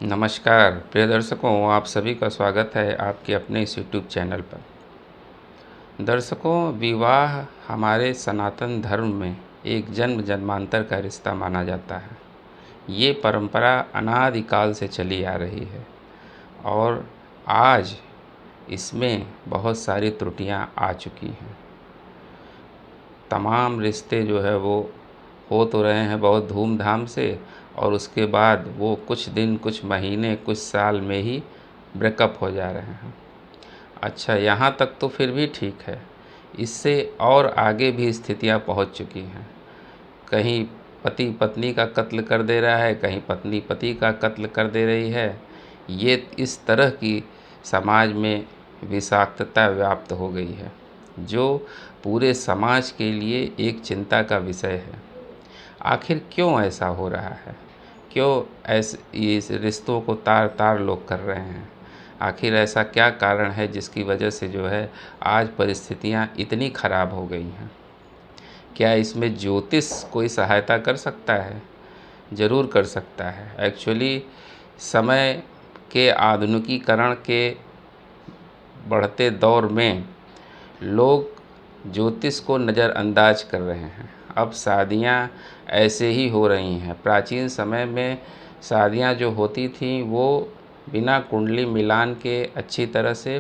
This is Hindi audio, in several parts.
नमस्कार प्रिय दर्शकों, आप सभी का स्वागत है आपके अपने इस यूट्यूब चैनल पर। दर्शकों, विवाह हमारे सनातन धर्म में एक जन्म जन्मांतर का रिश्ता माना जाता है। ये परंपरा अनादिकाल से चली आ रही है और आज इसमें बहुत सारी त्रुटियां आ चुकी हैं। तमाम रिश्ते जो है वो हो तो रहे हैं बहुत धूमधाम से, और उसके बाद वो कुछ दिन, कुछ महीने, कुछ साल में ही ब्रेकअप हो जा रहे हैं। अच्छा, यहाँ तक तो फिर भी ठीक है। इससे और आगे भी स्थितियाँ पहुँच चुकी हैं। कहीं पति पत्नी का कत्ल कर दे रहा है, कहीं पत्नी पति का कत्ल कर दे रही है। ये इस तरह की समाज में विषाक्तता व्याप्त हो गई है, जो पूरे समाज के लिए एक चिंता का विषय है। आखिर क्यों ऐसा हो रहा है? क्यों ऐसे इस रिश्तों को तार तार लोग कर रहे हैं? आखिर ऐसा क्या कारण है जिसकी वजह से जो है आज परिस्थितियाँ इतनी ख़राब हो गई हैं? क्या इसमें ज्योतिष कोई सहायता कर सकता है? ज़रूर कर सकता है। एक्चुअली समय के आधुनिकीकरण के बढ़ते दौर में लोग ज्योतिष को नज़रअंदाज कर रहे हैं। अब शादियां ऐसे ही हो रही हैं। प्राचीन समय में शादियां जो होती थीं वो बिना कुंडली मिलान के अच्छी तरह से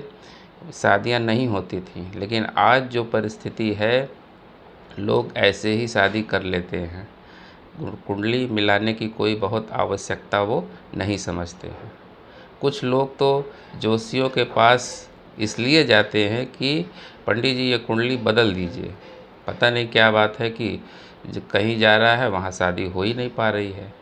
शादियां नहीं होती थीं, लेकिन आज जो परिस्थिति है, लोग ऐसे ही शादी कर लेते हैं। कुंडली मिलाने की कोई बहुत आवश्यकता वो नहीं समझते हैं। कुछ लोग तो ज्योतिषियों के पास इसलिए जाते हैं कि पंडित जी ये कुंडली बदल दीजिए। पता नहीं क्या बात है कि कहीं जा रहा है वहाँ शादी हो ही नहीं पा रही है।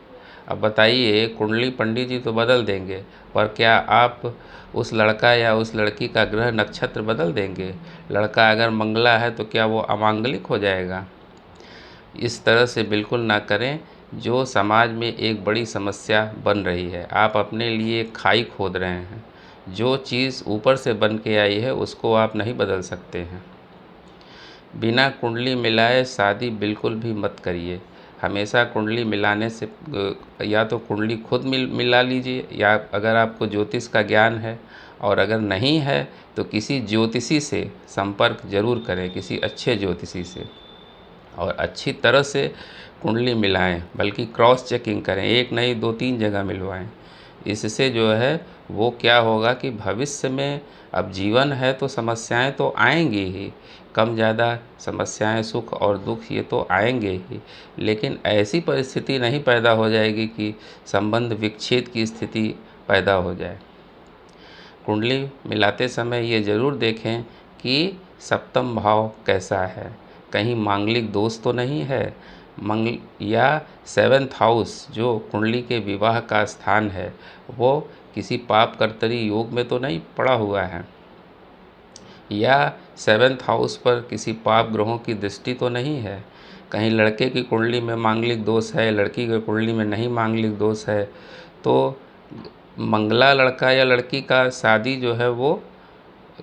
अब बताइए, कुंडली पंडित जी तो बदल देंगे, पर क्या आप उस लड़का या उस लड़की का ग्रह नक्षत्र बदल देंगे? लड़का अगर मंगला है तो क्या वो अमांगलिक हो जाएगा? इस तरह से बिल्कुल ना करें, जो समाज में एक बड़ी समस्या बन रही है। आप अपने लिए खाई खोद रहे हैं। जो चीज़ ऊपर से बन के आई है उसको आप नहीं बदल सकते हैं। बिना कुंडली मिलाए शादी बिल्कुल भी मत करिए। हमेशा कुंडली मिलाने से या तो कुंडली खुद मिला लीजिए, या अगर आपको ज्योतिष का ज्ञान है, और अगर नहीं है तो किसी ज्योतिषी से संपर्क ज़रूर करें, किसी अच्छे ज्योतिषी से, और अच्छी तरह से कुंडली मिलाएं, बल्कि क्रॉस चेकिंग करें। एक नहीं, दो तीन जगह मिलवाएं। इससे जो है वो क्या होगा कि भविष्य में, अब जीवन है तो समस्याएं तो आएंगी ही, कम ज़्यादा समस्याएं, सुख और दुख ये तो आएंगे ही, लेकिन ऐसी परिस्थिति नहीं पैदा हो जाएगी कि संबंध विच्छेद की स्थिति पैदा हो जाए। कुंडली मिलाते समय ये ज़रूर देखें कि सप्तम भाव कैसा है, कहीं मांगलिक दोष तो नहीं है। या सेवन्थ हाउस जो कुंडली के विवाह का स्थान है, वो किसी पाप कर्तरी योग में तो नहीं पड़ा हुआ है, या सेवन्थ हाउस पर किसी पाप ग्रहों की दृष्टि तो नहीं है। कहीं लड़के की कुंडली में मांगलिक दोष है, लड़की की कुंडली में नहीं मांगलिक दोष है, तो मंगला लड़का या लड़की का शादी जो है वो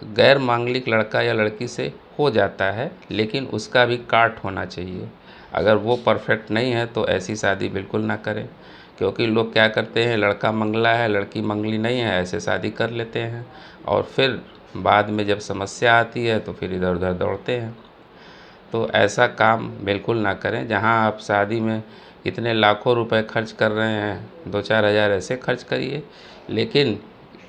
गैर मांगलिक लड़का या लड़की से हो जाता है, लेकिन उसका भी काट होना चाहिए। अगर वो परफेक्ट नहीं है तो ऐसी शादी बिल्कुल ना करें, क्योंकि लोग क्या करते हैं, लड़का मंगला है लड़की मंगली नहीं है, ऐसे शादी कर लेते हैं, और फिर बाद में जब समस्या आती है तो फिर इधर उधर दौड़ते हैं। तो ऐसा काम बिल्कुल ना करें। जहां आप शादी में इतने लाखों रुपए खर्च कर रहे हैं, 2-4 हज़ार ऐसे खर्च करिए, लेकिन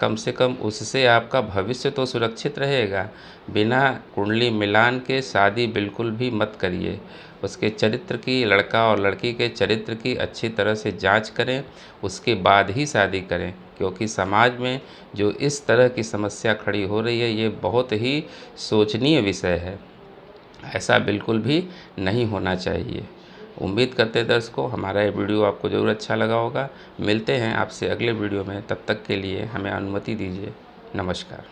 कम से कम उससे आपका भविष्य तो सुरक्षित रहेगा। बिना कुंडली मिलान के शादी बिल्कुल भी मत करिए। उसके चरित्र की, लड़का और लड़की के चरित्र की अच्छी तरह से जांच करें, उसके बाद ही शादी करें, क्योंकि समाज में जो इस तरह की समस्या खड़ी हो रही है, ये बहुत ही शोचनीय विषय है। ऐसा बिल्कुल भी नहीं होना चाहिए। उम्मीद करते हैं दर्शकों, हमारा ये वीडियो आपको ज़रूर अच्छा लगा होगा। मिलते हैं आपसे अगले वीडियो में, तब तक के लिए हमें अनुमति दीजिए। नमस्कार।